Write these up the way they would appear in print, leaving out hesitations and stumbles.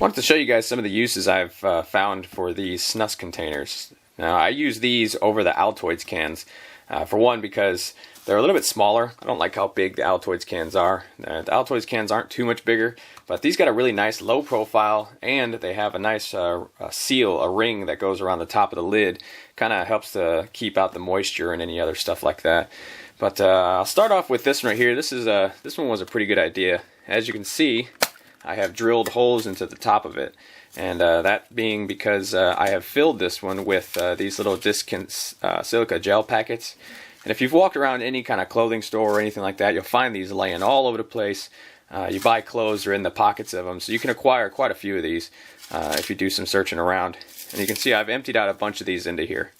Wanted to show you guys some of the uses I've found for these snus containers. Now, I use these over the Altoids cans. For one, because they're a little bit smaller. I don't like how big the Altoids cans are. The Altoids cans aren't too much bigger, but these got a really nice low profile, and they have a nice seal, a ring that goes around the top of the lid. Kind of helps to keep out the moisture and any other stuff like that. But I'll start off with this one right here. This one was a pretty good idea. As you can see, I have drilled holes into the top of it, and that being because I have filled this one with these little discant silica gel packets. And if you've walked around any kind of clothing store or anything like that, you'll find these laying all over the place. You buy clothes, they're in the pockets of them, so you can acquire quite a few of these if you do some searching around. And you can see I've emptied out a bunch of these into here.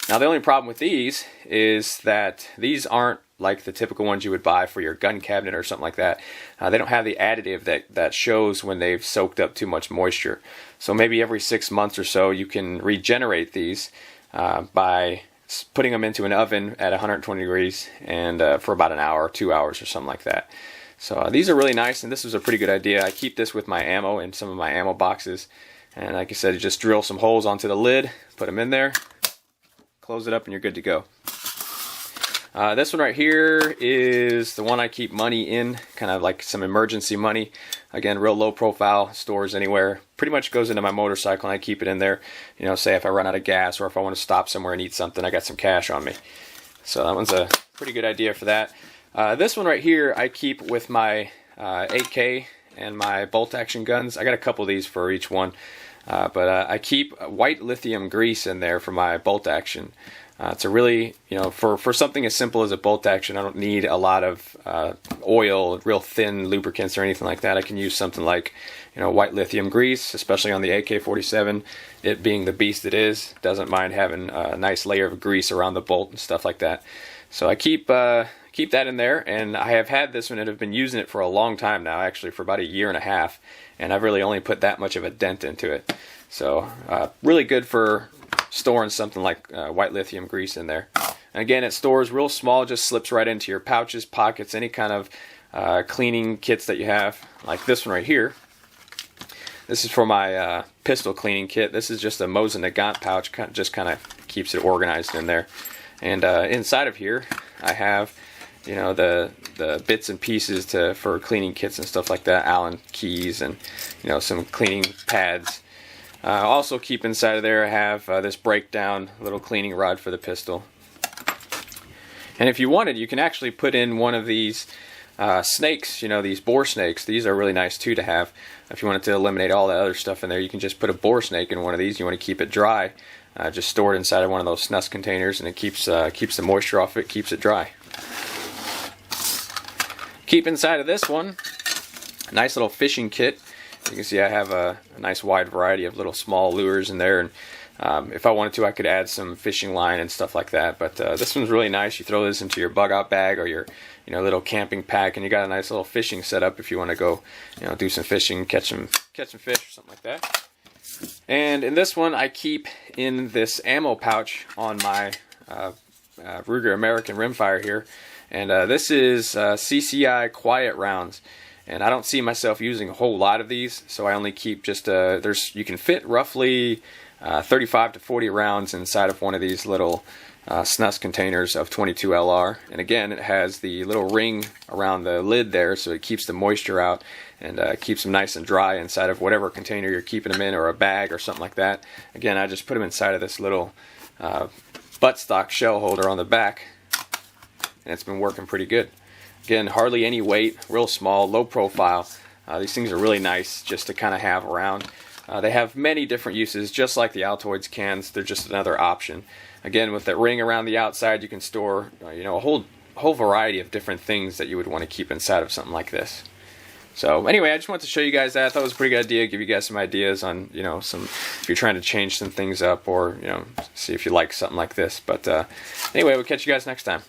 Now, the only problem with these is that these aren't like the typical ones you would buy for your gun cabinet or something like that. They don't have the additive that shows when they've soaked up too much moisture. So maybe every 6 months or so you can regenerate these by putting them into an oven at 120 degrees and for about an hour or 2 hours or something like that. So these are really nice, and this was a pretty good idea. I keep this with my ammo in some of my ammo boxes. And like I said, you just drill some holes onto the lid, put them in there, close it up, and you're good to go. This one right here is the one I keep money in, kind of like some emergency money. Again, real low profile, stores anywhere. Pretty much goes into my motorcycle and I keep it in there. You know, say if I run out of gas or if I want to stop somewhere and eat something, I got some cash on me. So that one's a pretty good idea for that. This one right here I keep with my AK and my bolt action guns. I got a couple of these for each one. But I keep white lithium grease in there for my bolt action. It's a really, for something as simple as a bolt action, I don't need a lot of oil, real thin lubricants or anything like that. I can use something like, white lithium grease, especially on the AK-47. It being the beast it is, doesn't mind having a nice layer of grease around the bolt and stuff like that. So I keep that in there, and I have had this one and have been using it for a long time now, actually for about a year and a half, and I've really only put that much of a dent into it. So really good for storing something like white lithium grease in there. And again, it stores real small, just slips right into your pouches, pockets, any kind of cleaning kits that you have, like this one right here. This is for my pistol cleaning kit. This is just a Mosin Nagant pouch, just kind of keeps it organized in there. And inside of here, I have, the bits and pieces for cleaning kits and stuff like that, Allen keys and, some cleaning pads. Also keep inside of there, I have this breakdown little cleaning rod for the pistol. And if you wanted, you can actually put in one of these snakes, these bore snakes. These are really nice too to have. If you wanted to eliminate all that other stuff in there, you can just put a bore snake in one of these. You want to keep it dry, just store it inside of one of those snus containers, and it keeps the moisture off it, keeps it dry. Keep inside of this one a nice little fishing kit. You can see I have a nice wide variety of little small lures in there, and if I wanted to, I could add some fishing line and stuff like that. But this one's really nice. You throw this into your bug out bag or your little camping pack, and you got a nice little fishing setup if you want to go do some fishing, catch some fish or something like that. And in this one, I keep in this ammo pouch on my Ruger American rimfire here, and this is CCI quiet rounds. And I don't see myself using a whole lot of these, so I only keep just you can fit roughly 35 to 40 rounds inside of one of these little snus containers of 22 LR. And again, it has the little ring around the lid there, so it keeps the moisture out and keeps them nice and dry inside of whatever container you're keeping them in, or a bag or something like that. Again, I just put them inside of this little buttstock shell holder on the back, and it's been working pretty good. Again, hardly any weight, real small, low profile. These things are really nice just to kind of have around. They have many different uses, just like the Altoids cans. They're just another option. Again, with that ring around the outside, you can store a whole variety of different things that you would want to keep inside of something like this. So anyway, I just wanted to show you guys that. I thought it was a pretty good idea, give you guys some ideas on, if you're trying to change some things up, or, see if you like something like this. But anyway, we'll catch you guys next time.